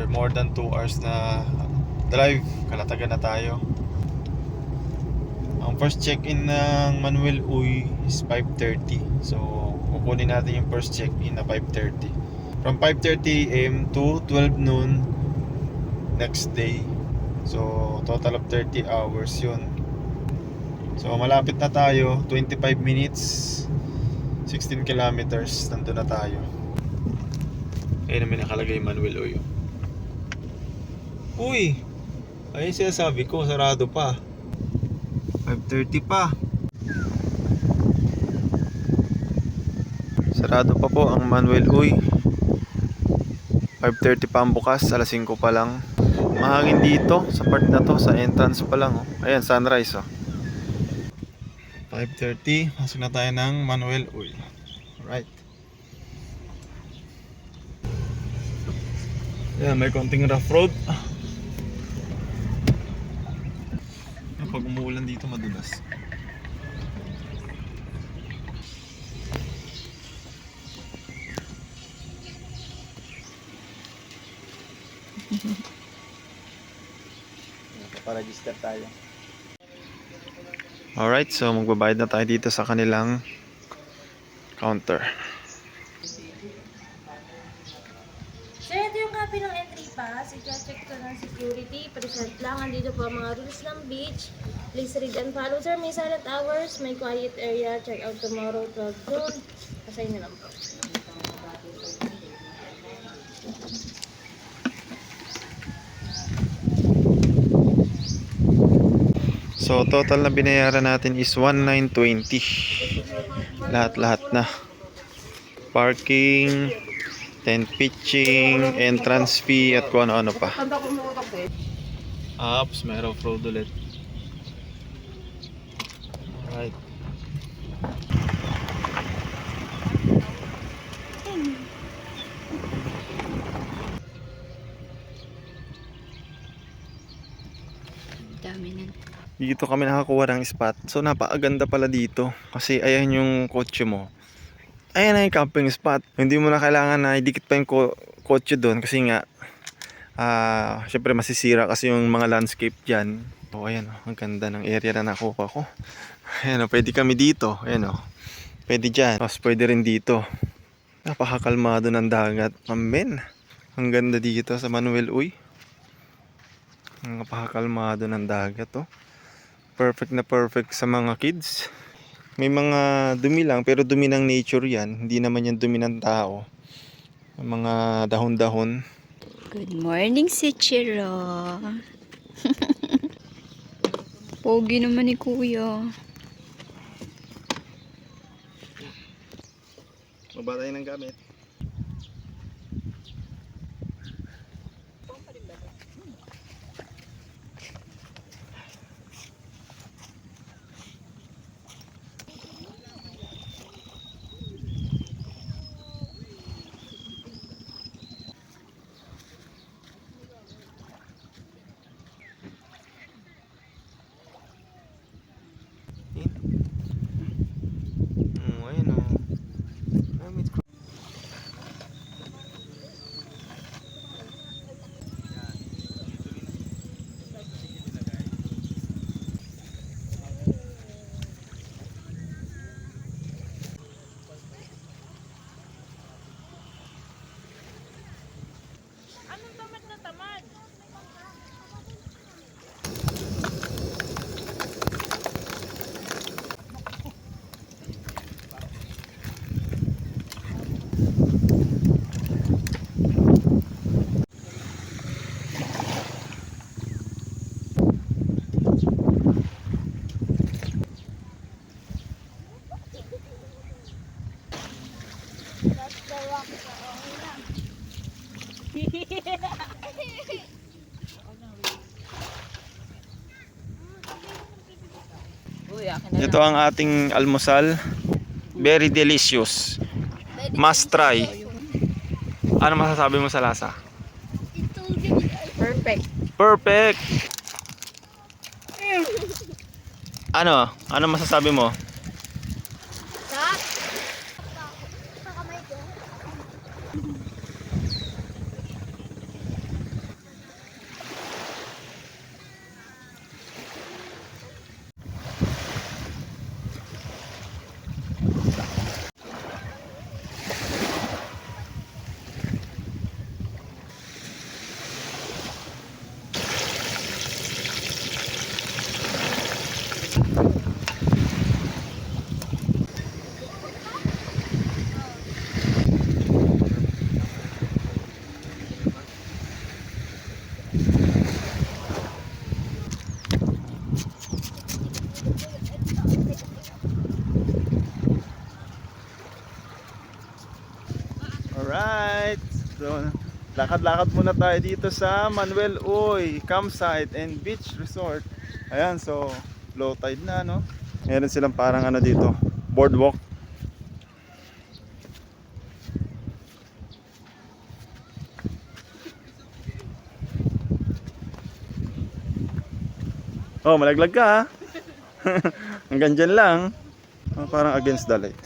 after more than 2 hours na drive, Calatagan na tayo. Ang first check-in ng Manuel Uy is 5:30. So, kukunin natin yung first check-in na 5:30. From 5:30 AM to 12 noon next day. So, total of 30 hours yun. So, malapit na tayo. 25 minutes, 16 kilometers, nandun na tayo. Ayun naman nakalagay Manuel Uy. Uy! Ayun sinasabi ko, sarado pa. 5:30 pa. Sarado pa po ang Manuel Uy. 5:30 pa ang bukas, alas 5 pa lang. Mahangin dito sa part na to, sa entrance pa lang. Ayan, sunrise 5:30, pasok na tayo ng Manuel Uy. Alright. Ayan, may konting rough road. Pag umuulan dito madulas. Pa-register tayo. Alright, so magbabayad na tayo dito sa kanilang counter. Sir, ito yung copy ng entry pass. I-check ko ng security. Present lang. Andito po ang mga rules ng beach. Please read and follow. Sir, may silent hours. May quiet area. Check out tomorrow, 12 noon. Assign na lang po. So total na binayaran natin is 1,920. Lahat-lahat na. Parking, tent pitching, entrance fee at kung ano-ano pa. Apps, may off-road ulit. Alright. Dami na. Dito kami nakakuha ng spot. So napakaganda pala dito. Kasi ayan yung kotse mo. Ayan na yung camping spot. Hindi mo na kailangan na idikit pa yung kotse doon. Kasi nga syempre masisira kasi yung mga landscape dyan. So ayan ang ganda ng area na nakuha ko. Ayan pwede kami dito. Ayan pwede dyan. Tapos pwede rin dito. Napakakalmado ng dagat. Amen. Ang ganda dito sa Manuel Uy. Napakakalmado ng dagat Perfect na perfect sa mga kids. May mga dumi lang pero dumi ng nature yan. Hindi naman yan dumi ng tao. Mga dahon-dahon. Good morning, si Chiro. Pogi naman ni Kuya. Baba tayo ng gamit. Ito ang ating almusal. Very delicious. Must try. Ano masasabi mo sa lasa? Perfect. Perfect. Ano? Ano masasabi mo? Alright. So, lakad-lakad muna tayo dito sa Manuel Uy Campsite and Beach Resort. Ayan, so low tide na, no? Meron silang parang ano dito, boardwalk. Oh, malaglag ka ha. Hanggang dyan lang. Oh, parang against the light.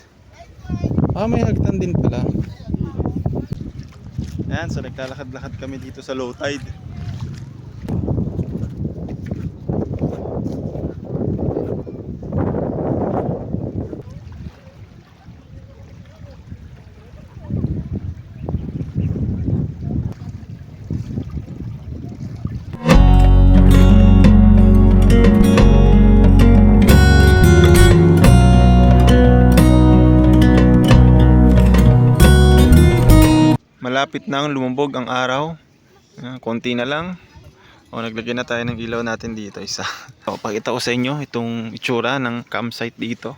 Ah, may hagdan din pala. Ayan, so naglalakad-lakad kami dito sa low tide. Malapit na ang lumubog ang araw. Konti na lang. O, naglagay na tayo ng ilaw natin dito, isa. So, pakita ko sa inyo itong itsura ng campsite dito.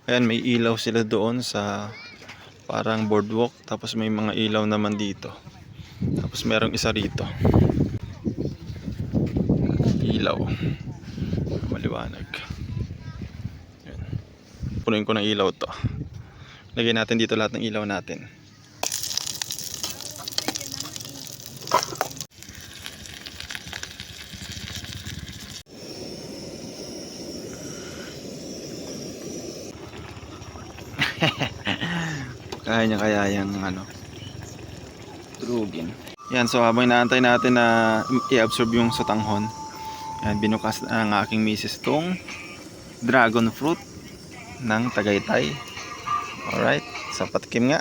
Ayan, may ilaw sila doon sa parang boardwalk. Tapos may mga ilaw naman dito. Tapos merong isa rito. Ilaw. Maliwanag. Ayan. Punuin ko ng ilaw to. Lagay natin dito lahat ng ilaw natin. Kaya niya kaya yung ano, tulugin. Yan, so habang inaantay natin na i-absorb yung sotanghon, yan, binukas ng aking misis tong dragon fruit ng Tagaytay. Alright, so patikim nga.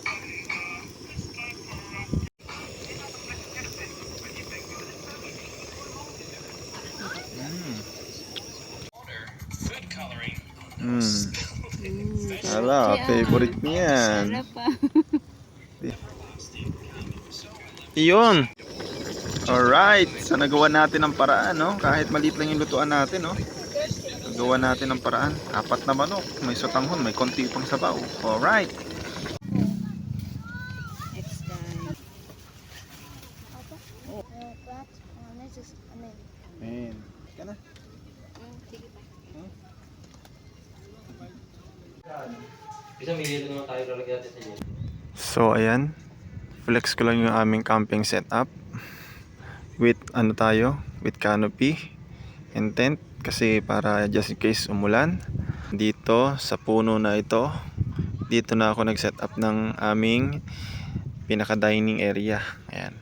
Ala, favorite niyan. Iyon. Alright, so nagawa natin ang paraan, no? Kahit maliit lang yung lutuan natin, no? Nagawa natin ang paraan. 4 na manok, may sotanghon, may konti pang sabaw. Alright. Ayan. Ka na. So ayan, flex ko lang yung aming camping setup with ano tayo, with canopy and tent, kasi para just in case umulan. Dito sa puno na ito, dito na ako nag setup ng aming pinaka dining area. Ayan,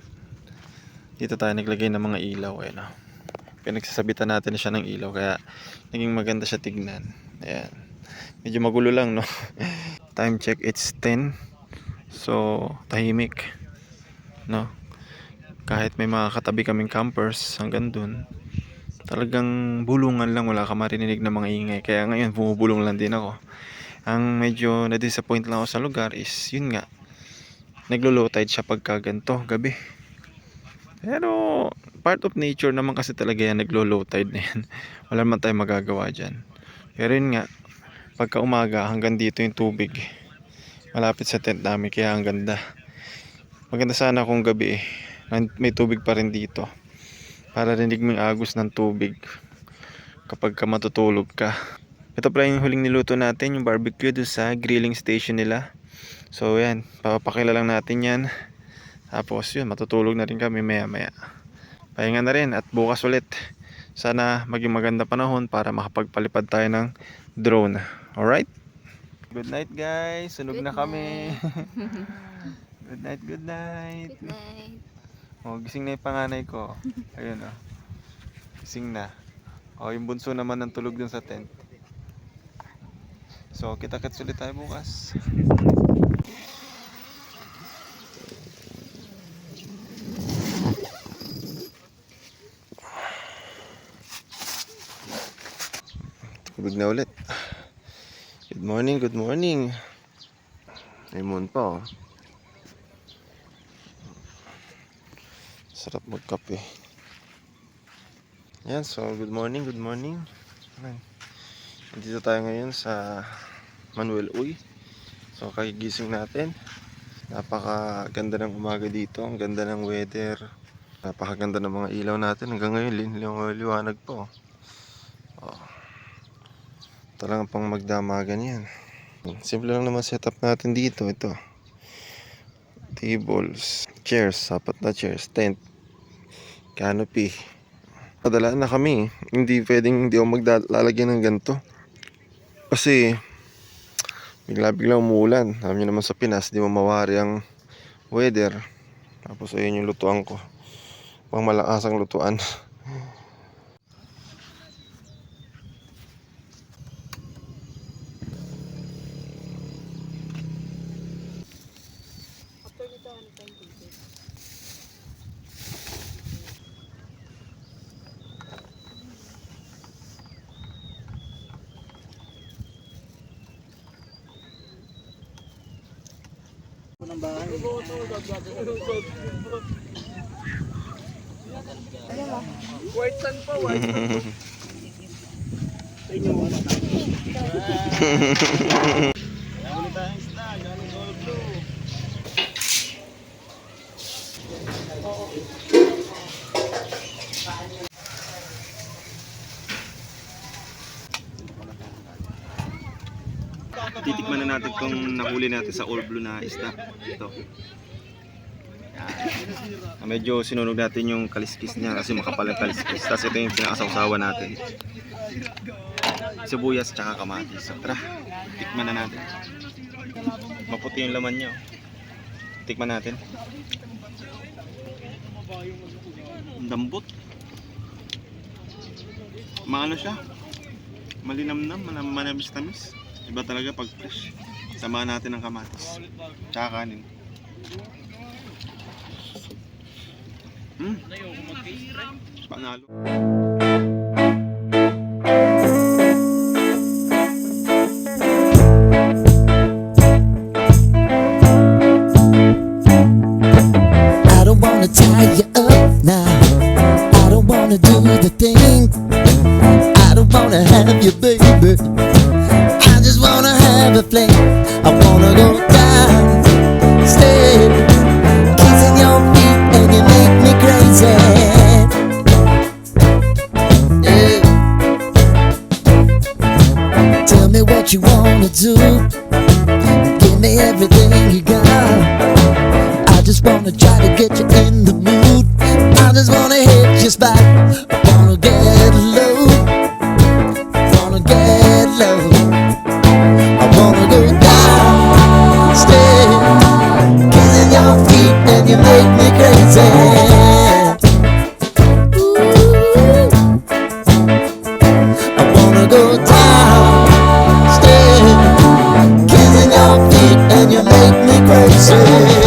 dito tayo naglagay ng mga ilaw. Ayan, oh. Pinagsasabitan natin siya ng ilaw kaya naging maganda siya tignan. Ayan, medyo magulo lang, no? Time check, it's 10. So tahimik, no? Kahit may mga katabi kaming campers hanggang dun, talagang bulungan lang, wala ka marinig na mga ingay. Kaya ngayon bumubulong lang din ako. Ang medyo na-disappoint lang ako sa lugar is yun nga, naglo-low tide siya pagka ganito gabi. Pero part of nature naman kasi talaga yan, naglo-low tide na yan. Wala naman tayong magagawa dyan. Pero yun nga, pagka umaga hanggang dito yung tubig malapit sa tent namin, kaya ang ganda. Maganda sana kung gabi may tubig pa rin dito para rinig mo yung agos ng tubig kapag ka matutulog ka. Ito pala yung huling niluto natin, yung barbecue doon sa grilling station nila. So yan, papakila lang natin yan. Tapos yun, matutulog na rin kami maya maya. Pahinga na rin at bukas ulit. Sana maging maganda panahon para makapagpalipad tayo ng drone. Alright? Good night guys, sunog na kami. Good night, good night. Good night. Oh, gising na yung panganay ko. Ayun, oh. Gising na. Oh, yung bunso naman ng tulog dun sa tent. So, kita-kits ulit tayo bukas. Tulog na ulit. Good morning, good morning. May moon pa, oh. Sarap magkape. Yan, so good morning, good morning. Ayan. Dito tayo ngayon sa Manuel Uy. So kagigising natin. Napakaganda ng umaga dito. Ang ganda ng weather. Napakaganda ng mga ilaw natin. Hanggang ngayon, liwanag po. Oh. Talagang pang magdamagan yan. Simple lang naman setup natin dito. Ito. Tables, chairs, sapat na chairs, tent, canopy. Padalaan na kami. Hindi pwedeng hindi ako maglalagyan ng ganito. Kasi bigla-bigla umuulan. Alam niyo naman sa Pinas, di mo mawari ang weather. Tapos ayun yung lutuan ko. Pang malakas ang lutuan. White sun pa, white sun. Titikman na natin kung nahuli natin sa all blue na isda. Ito. Medyo sinunog natin yung kaliskis niya kasi makapal ang kaliskis. Tapos ito yung pinakasawsawa natin. Sibuyas tsaka kamatis. So tara, tikman na natin. Maputi yung laman niya. Tikman natin. Ang dambot. Maano siya? Malinamnam, manamis-tamis. Iba talaga pag fresh. Samahan natin ng kamatis. Tsaka kanin. Panalo. I don't wanna tie you up now. I don't wanna do the thing. I don't wanna have you, baby. I just wanna have a fling. I wanna go down, stay, kissing your feet, and you make me crazy. Yeah. Tell me what you wanna do. Give me everything you got. I just wanna try to get you in the mood. I just wanna hit your spot. I wanna get low. Wanna get low. I wanna go down, stay, kissing your feet, and you make me crazy. Ooh. I wanna go down, stay, kissing your feet, and you make me crazy.